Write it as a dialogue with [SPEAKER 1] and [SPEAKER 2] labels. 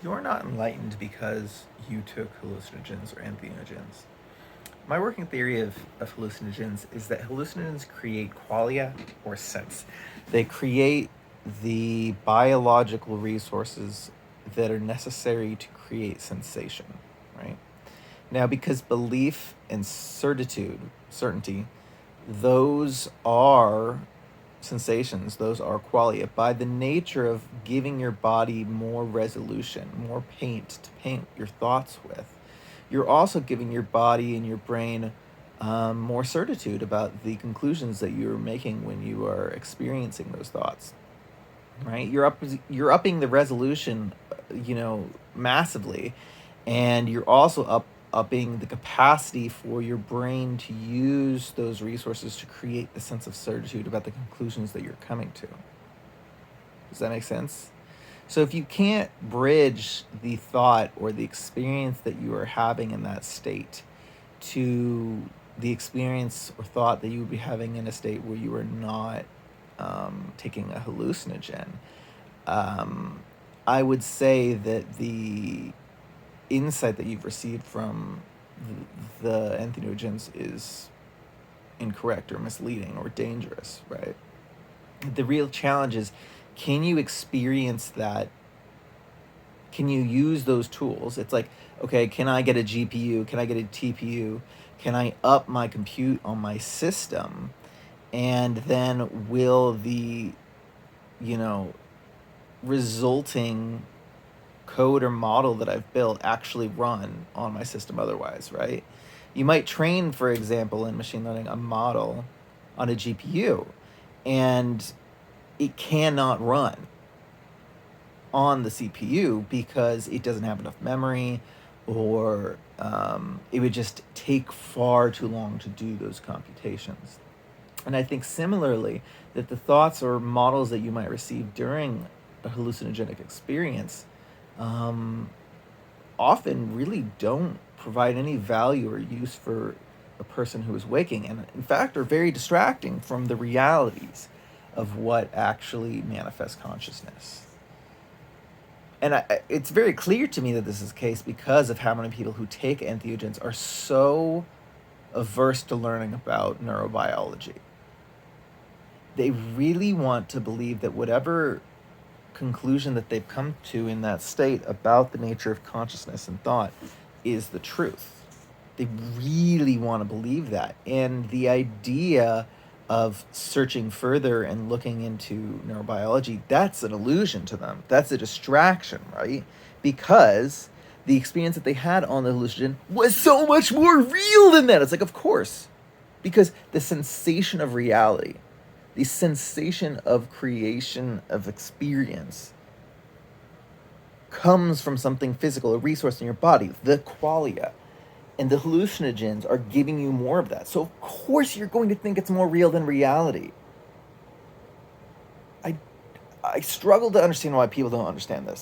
[SPEAKER 1] You're not enlightened because you took hallucinogens or entheogens. My working theory of hallucinogens is that hallucinogens create qualia or sense. They create the biological resources that are necessary to create sensation, right? Now, because belief and certainty, those are sensations, those are qualia, by the nature of giving your body more resolution, more paint to paint your thoughts with. You're also giving your body and your brain more certitude about the conclusions that you're making when you are experiencing those thoughts, right? You're upping the resolution, massively, and you're also upping the capacity for your brain to use those resources to create the sense of certitude about the conclusions that you're coming to. Does that make sense? So if you can't bridge the thought or the experience that you are having in that state to the experience or thought that you would be having in a state where you are not taking a hallucinogen, I would say that the insight that you've received from the entheogens is incorrect or misleading or dangerous, right? The real challenge is, can you experience that? Can you use those tools? It's like, okay, can I get a GPU? Can I get a TPU? Can I up my compute on my system? And then will the, you know, resulting code or model that I've built actually run on my system otherwise, right? You might train, for example, in machine learning, a model on a GPU, and it cannot run on the CPU because it doesn't have enough memory, or it would just take far too long to do those computations. And I think similarly that the thoughts or models that you might receive during a hallucinogenic experience often really don't provide any value or use for a person who is waking, and in fact are very distracting from the realities of what actually manifests consciousness. And it's very clear to me that this is the case because of how many people who take entheogens are so averse to learning about neurobiology. They really want to believe that whatever conclusion that they've come to in that state about the nature of consciousness and thought is the truth. They really want to believe that. And the idea of searching further and looking into neurobiology, that's an illusion to them. That's a distraction, right? Because the experience that they had on the hallucinogen was so much more real than that. It's like, of course, because the sensation of reality, the sensation of creation of experience, comes from something physical, a resource in your body, the qualia. And the hallucinogens are giving you more of that. So of course you're going to think it's more real than reality. I struggle to understand why people don't understand this.